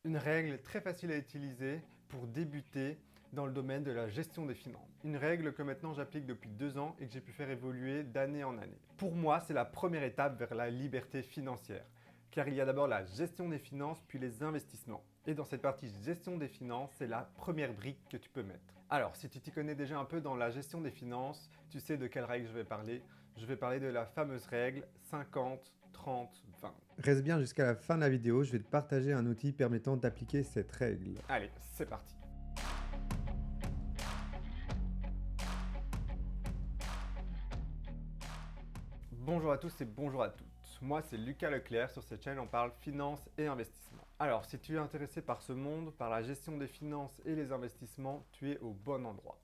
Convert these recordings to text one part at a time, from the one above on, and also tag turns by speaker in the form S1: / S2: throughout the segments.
S1: Une règle très facile à utiliser pour débuter dans le domaine de la gestion des finances. Une règle que maintenant j'applique depuis 2 ans et que j'ai pu faire évoluer d'année en année. Pour moi, c'est la première étape vers la liberté financière. Car il y a d'abord la gestion des finances, puis les investissements. Et dans cette partie gestion des finances, c'est la première brique que tu peux mettre. Alors, si tu t'y connais déjà un peu dans la gestion des finances, tu sais de quelle règle je vais parler. Je vais parler de la fameuse règle 50, 30, 20.
S2: Reste bien jusqu'à la fin de la vidéo, je vais te partager un outil permettant d'appliquer cette règle.
S1: Allez, c'est parti. Bonjour à tous et bonjour à toutes. Moi, c'est Lucas Leclerc. Sur cette chaîne, on parle finance et investissement. Alors, si tu es intéressé par ce monde, par la gestion des finances et les investissements, tu es au bon endroit.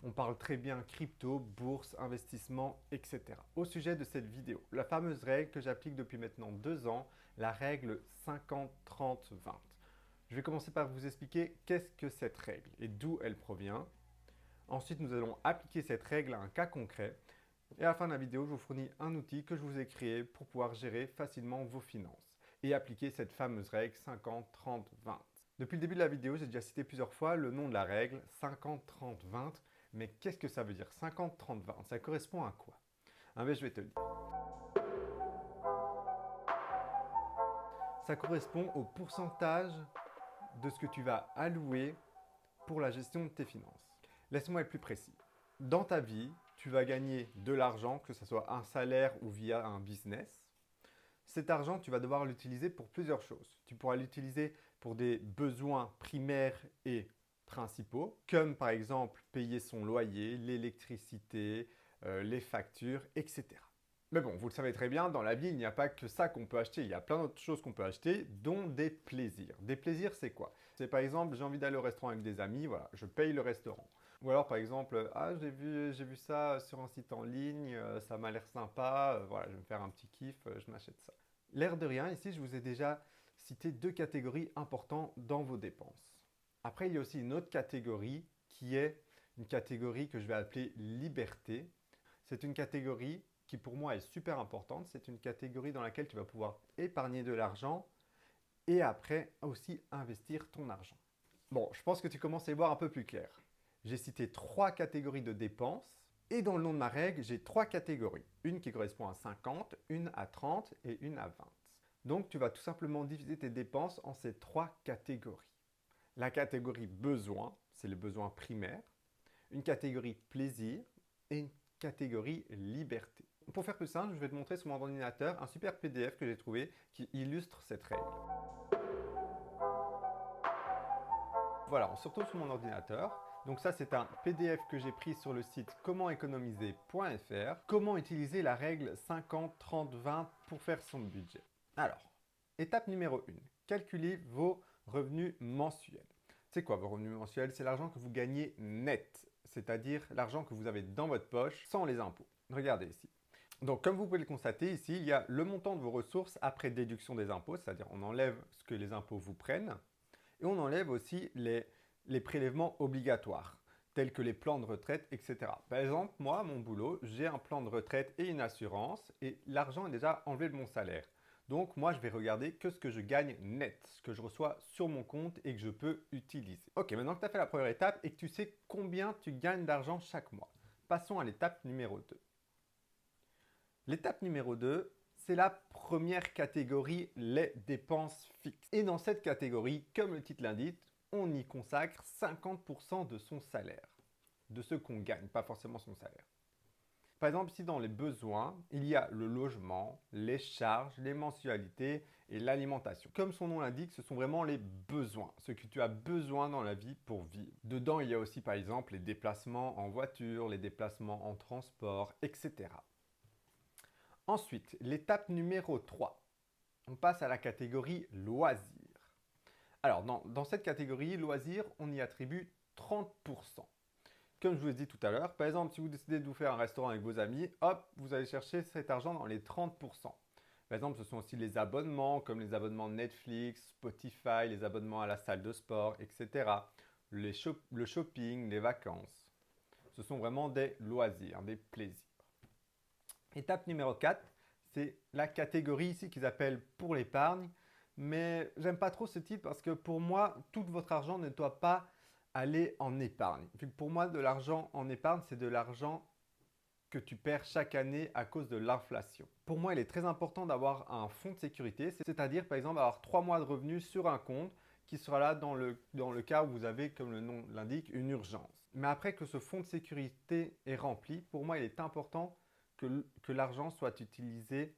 S1: On parle très bien crypto, bourse, investissement, etc. Au sujet de cette vidéo, la fameuse règle que j'applique depuis maintenant 2 ans, la règle 50-30-20. Je vais commencer par vous expliquer qu'est-ce que cette règle et d'où elle provient. Ensuite, nous allons appliquer cette règle à un cas concret. Et à la fin de la vidéo, je vous fournis un outil que je vous ai créé pour pouvoir gérer facilement vos finances et appliquer cette fameuse règle 50-30-20. Depuis le début de la vidéo, j'ai déjà cité plusieurs fois le nom de la règle 50-30-20. Mais qu'est-ce que ça veut dire 50-30-20? Ça correspond à quoi? Je vais te le dire. Ça correspond au pourcentage de ce que tu vas allouer pour la gestion de tes finances. Laisse-moi être plus précis. Dans ta vie, tu vas gagner de l'argent, que ce soit un salaire ou via un business. Cet argent, tu vas devoir l'utiliser pour plusieurs choses. Tu pourras l'utiliser pour des besoins primaires et principaux, comme par exemple payer son loyer, l'électricité, les factures, etc. Mais bon, vous le savez très bien, dans la vie, il n'y a pas que ça qu'on peut acheter. Il y a plein d'autres choses qu'on peut acheter, dont des plaisirs. Des plaisirs, c'est quoi? C'est par exemple, j'ai envie d'aller au restaurant avec des amis, voilà, je paye le restaurant. Ou alors par exemple, ah j'ai vu ça sur un site en ligne, ça m'a l'air sympa, voilà, je vais me faire un petit kiff, je m'achète ça. L'air de rien, ici je vous ai déjà cité 2 catégories importantes dans vos dépenses. Après, il y a aussi une autre catégorie qui est une catégorie que je vais appeler liberté. C'est une catégorie qui pour moi est super importante. C'est une catégorie dans laquelle tu vas pouvoir épargner de l'argent et après aussi investir ton argent. Bon, je pense que tu commences à y voir un peu plus clair. J'ai cité 3 catégories de dépenses et dans le nom de ma règle, j'ai 3 catégories. Une qui correspond à 50, une à 30 et une à 20. Donc, tu vas tout simplement diviser tes dépenses en ces 3 catégories. La catégorie besoins, c'est les besoins primaires. Une catégorie plaisir et une catégorie liberté. Pour faire plus simple, je vais te montrer sur mon ordinateur un super PDF que j'ai trouvé qui illustre cette règle. Voilà, on se retrouve sur mon ordinateur. Donc ça, c'est un PDF que j'ai pris sur le site comentéconomiser.fr. Comment utiliser la règle 50-30-20 pour faire son budget? Alors, étape numéro 1, calculez vos revenus mensuels. C'est quoi vos revenus mensuels? C'est l'argent que vous gagnez net, c'est-à-dire l'argent que vous avez dans votre poche sans les impôts. Regardez ici. Donc, comme vous pouvez le constater ici, il y a le montant de vos ressources après déduction des impôts, c'est-à-dire on enlève ce que les impôts vous prennent et on enlève aussi les prélèvements obligatoires, tels que les plans de retraite, etc. Par exemple, moi, à mon boulot, j'ai un plan de retraite et une assurance et l'argent est déjà enlevé de mon salaire. Donc, moi, je vais regarder que ce que je gagne net, ce que je reçois sur mon compte et que je peux utiliser. Ok, maintenant que tu as fait la première étape et que tu sais combien tu gagnes d'argent chaque mois, passons à l'étape numéro 2. L'étape numéro 2, c'est la première catégorie, les dépenses fixes. Et dans cette catégorie, comme le titre l'indique, on y consacre 50% de son salaire, de ce qu'on gagne, pas forcément son salaire. Par exemple, ici dans les besoins, il y a le logement, les charges, les mensualités et l'alimentation. Comme son nom l'indique, ce sont vraiment les besoins, ce que tu as besoin dans la vie pour vivre. Dedans, il y a aussi par exemple les déplacements en voiture, les déplacements en transport, etc. Ensuite, l'étape numéro 3. On passe à la catégorie loisirs. Alors, dans cette catégorie loisirs, on y attribue 30%. Comme je vous ai dit tout à l'heure, par exemple, si vous décidez de vous faire un restaurant avec vos amis, hop, vous allez chercher cet argent dans les 30%. Par exemple, ce sont aussi les abonnements, comme les abonnements Netflix, Spotify, les abonnements à la salle de sport, etc. Le shopping, les vacances. Ce sont vraiment des loisirs, des plaisirs. Étape numéro 4, c'est la catégorie ici qu'ils appellent pour l'épargne. mais j'aime pas trop ce titre parce que pour moi, tout votre argent ne doit pas aller en épargne. Vu que pour moi, de l'argent en épargne, c'est de l'argent que tu perds chaque année à cause de l'inflation. Pour moi, il est très important d'avoir un fonds de sécurité, c'est-à-dire par exemple avoir 3 mois de revenus sur un compte qui sera là dans le cas où vous avez, comme le nom l'indique, une urgence. Mais après que ce fonds de sécurité est rempli, pour moi, il est important que l'argent soit utilisé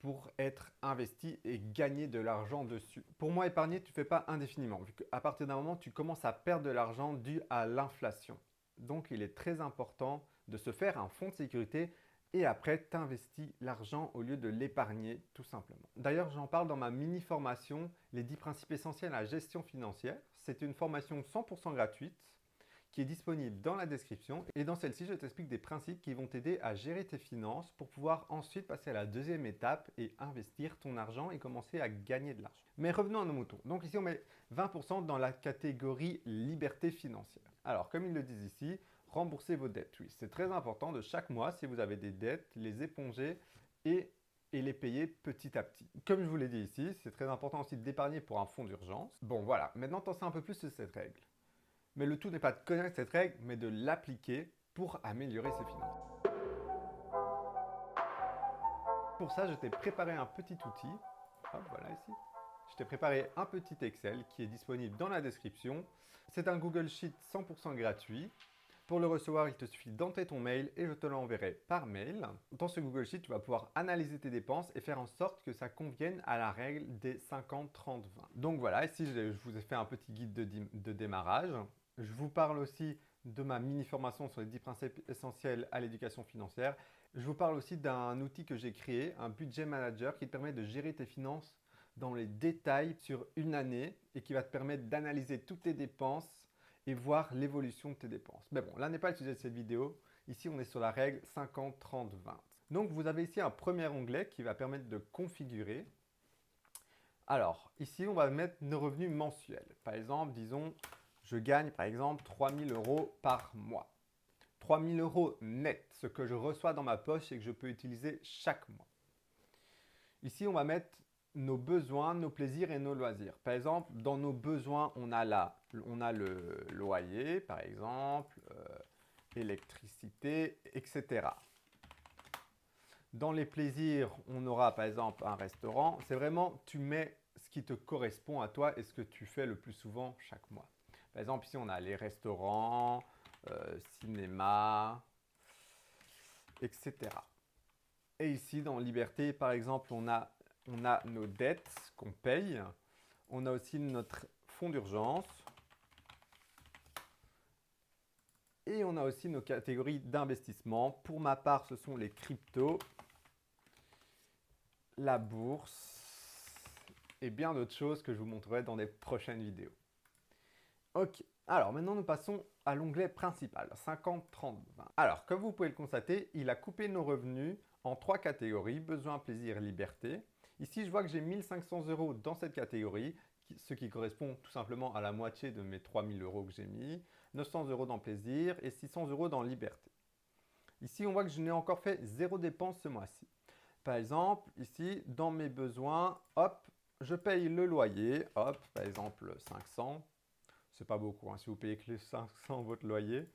S1: pour être investi et gagner de l'argent dessus. Pour moi, épargner, tu ne fais pas indéfiniment, vu qu'à partir d'un moment, tu commences à perdre de l'argent dû à l'inflation. Donc, il est très important de se faire un fonds de sécurité et après, tu investis l'argent au lieu de l'épargner, tout simplement. D'ailleurs, j'en parle dans ma mini-formation, les 10 principes essentiels à la gestion financière. C'est une formation 100% gratuite qui est disponible dans la description. Et dans celle-ci, je t'explique des principes qui vont t'aider à gérer tes finances pour pouvoir ensuite passer à la deuxième étape et investir ton argent et commencer à gagner de l'argent. Mais revenons à nos moutons. Donc ici, on met 20% dans la catégorie liberté financière. Alors, comme ils le disent ici, remboursez vos dettes. Oui, c'est très important de chaque mois, si vous avez des dettes, les éponger et les payer petit à petit. Comme je vous l'ai dit ici, c'est très important aussi d'épargner pour un fonds d'urgence. Bon, voilà, maintenant t'en sais un peu plus sur cette règle. Mais le tout n'est pas de connaître cette règle, mais de l'appliquer pour améliorer ses finances. Pour ça, je t'ai préparé un petit outil. Hop, voilà ici. Je t'ai préparé un petit Excel qui est disponible dans la description. C'est un Google Sheet 100% gratuit. Pour le recevoir, il te suffit d'entrer ton mail et je te l'enverrai par mail. Dans ce Google Sheet, tu vas pouvoir analyser tes dépenses et faire en sorte que ça convienne à la règle des 50, 30, 20. Donc voilà, ici je vous ai fait un petit guide de démarrage. Je vous parle aussi de ma mini-formation sur les 10 principes essentiels à l'éducation financière. Je vous parle aussi d'un outil que j'ai créé, un budget manager qui te permet de gérer tes finances dans les détails sur une année et qui va te permettre d'analyser toutes tes dépenses et voir l'évolution de tes dépenses. Mais bon, là n'est pas le sujet de cette vidéo. Ici, on est sur la règle 50, 30, 20. Donc, vous avez ici un premier onglet qui va permettre de configurer. Alors, ici, on va mettre nos revenus mensuels. Par exemple, disons, je gagne par exemple 3 000 € par mois. 3 000 € net, ce que je reçois dans ma poche et que je peux utiliser chaque mois. Ici, on va mettre nos besoins, nos plaisirs et nos loisirs. Par exemple, dans nos besoins, on a le loyer, par exemple, électricité, etc. Dans les plaisirs, on aura par exemple un restaurant. C'est vraiment, tu mets ce qui te correspond à toi et ce que tu fais le plus souvent chaque mois. Par exemple, ici, on a les restaurants, cinéma, etc. Et ici, dans liberté, par exemple, on a nos dettes qu'on paye. On a aussi notre fonds d'urgence. Et on a aussi nos catégories d'investissement. Pour ma part, ce sont les cryptos, la bourse et bien d'autres choses que je vous montrerai dans des prochaines vidéos. Ok, alors maintenant nous passons à l'onglet principal, 50, 30, 20. Alors, comme vous pouvez le constater, il a coupé nos revenus en 3 catégories, besoins, plaisir, liberté. Ici, je vois que j'ai 1 500 € dans cette catégorie, ce qui correspond tout simplement à la moitié de mes 3 000 € que j'ai mis, 900 € dans plaisir et 600 € dans liberté. Ici, on voit que je n'ai encore fait 0 dépense ce mois-ci. Par exemple, ici, dans mes besoins, hop, je paye le loyer, hop, par exemple 500. C'est pas beaucoup, hein, si vous payez que les 500 votre loyer.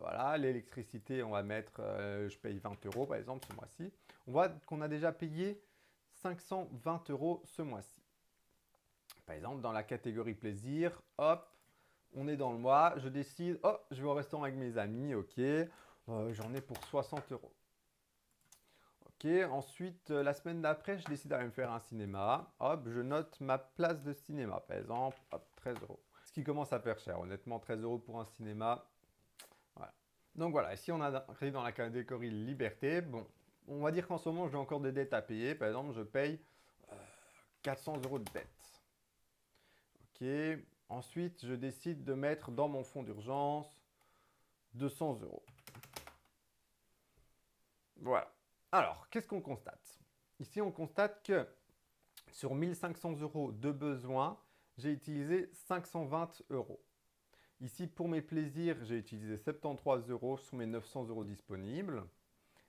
S1: Voilà, l'électricité, on va mettre, je paye 20 € par exemple ce mois-ci. On voit qu'on a déjà payé 520 € ce mois-ci. Par exemple, dans la catégorie plaisir, hop, on est dans le mois, je décide, oh, je vais au restaurant avec mes amis, ok, j'en ai pour 60 €. Ok, ensuite, la semaine d'après, je décide d'aller me faire un cinéma, hop, je note ma place de cinéma, par exemple, hop, 13 €. Ce qui commence à faire cher, honnêtement, 13 € pour un cinéma, voilà. Donc voilà, ici on arrive dans la catégorie liberté, bon, on va dire qu'en ce moment, j'ai encore des dettes à payer, par exemple, je paye 400 € de dettes. Ok, ensuite, je décide de mettre dans mon fonds d'urgence 200 €. Voilà. Alors, qu'est-ce qu'on constate? Ici, on constate que sur 1 500 € de besoins, j'ai utilisé 520 €. Ici, pour mes plaisirs, j'ai utilisé 73 € sur mes 900 € disponibles.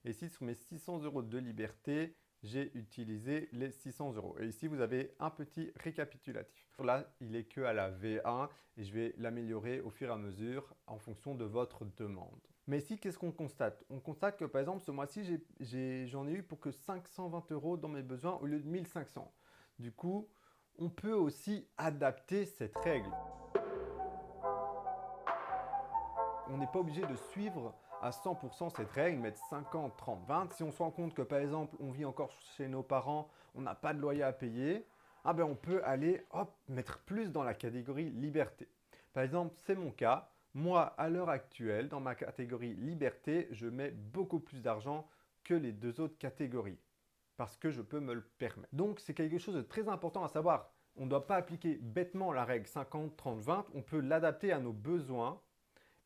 S1: Et ici, sur mes 600 € de liberté, j'ai utilisé les 600 €. Et ici, vous avez un petit récapitulatif. Là, il est que à la V1 et je vais l'améliorer au fur et à mesure en fonction de votre demande. Mais ici, qu'est-ce qu'on constate? On constate que par exemple, ce mois-ci, j'en ai eu pour que 520 € dans mes besoins au lieu de 1500. Du coup, on peut aussi adapter cette règle. On n'est pas obligé de suivre à 100% cette règle, mettre 50, 30, 20. Si on se rend compte que par exemple, on vit encore chez nos parents, on n'a pas de loyer à payer, ah ben on peut aller mettre plus dans la catégorie liberté. Par exemple, c'est mon cas. Moi, à l'heure actuelle, dans ma catégorie liberté, je mets beaucoup plus d'argent que les deux autres catégories parce que je peux me le permettre. Donc, c'est quelque chose de très important à savoir. On ne doit pas appliquer bêtement la règle 50, 30, 20. On peut l'adapter à nos besoins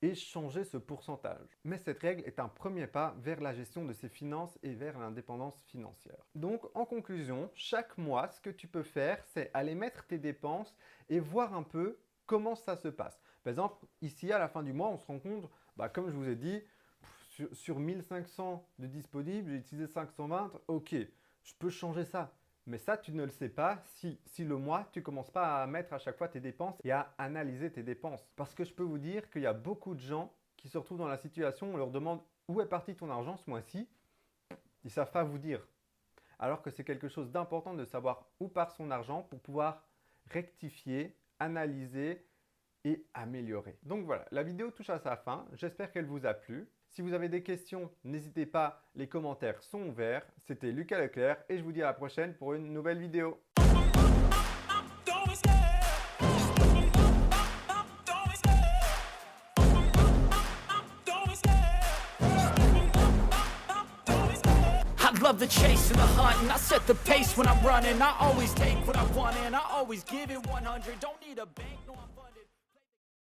S1: et changer ce pourcentage. Mais cette règle est un premier pas vers la gestion de ses finances et vers l'indépendance financière. Donc, en conclusion, chaque mois, ce que tu peux faire, c'est aller mettre tes dépenses et voir un peu comment ça se passe. Par exemple, ici, à la fin du mois, on se rend compte, comme je vous ai dit, sur 1500 de disponibles, j'ai utilisé 520, ok, je peux changer ça. Mais ça, tu ne le sais pas si le mois, tu ne commences pas à mettre à chaque fois tes dépenses et à analyser tes dépenses. Parce que je peux vous dire qu'il y a beaucoup de gens qui se retrouvent dans la situation, on leur demande où est parti ton argent ce mois-ci, ils ne savent pas vous dire. Alors que c'est quelque chose d'important de savoir où part son argent pour pouvoir rectifier, analyser et améliorer. Donc voilà, la vidéo touche à sa fin. J'espère qu'elle vous a plu. Si vous avez des questions, n'hésitez pas, les commentaires sont ouverts. C'était Lucas Leclerc et je vous dis à la prochaine pour une nouvelle vidéo.
S3: I love the chase and the hunt, and I set the pace when I'm running. I always take what I want and I always give it 100. Don't need a bank, no I'm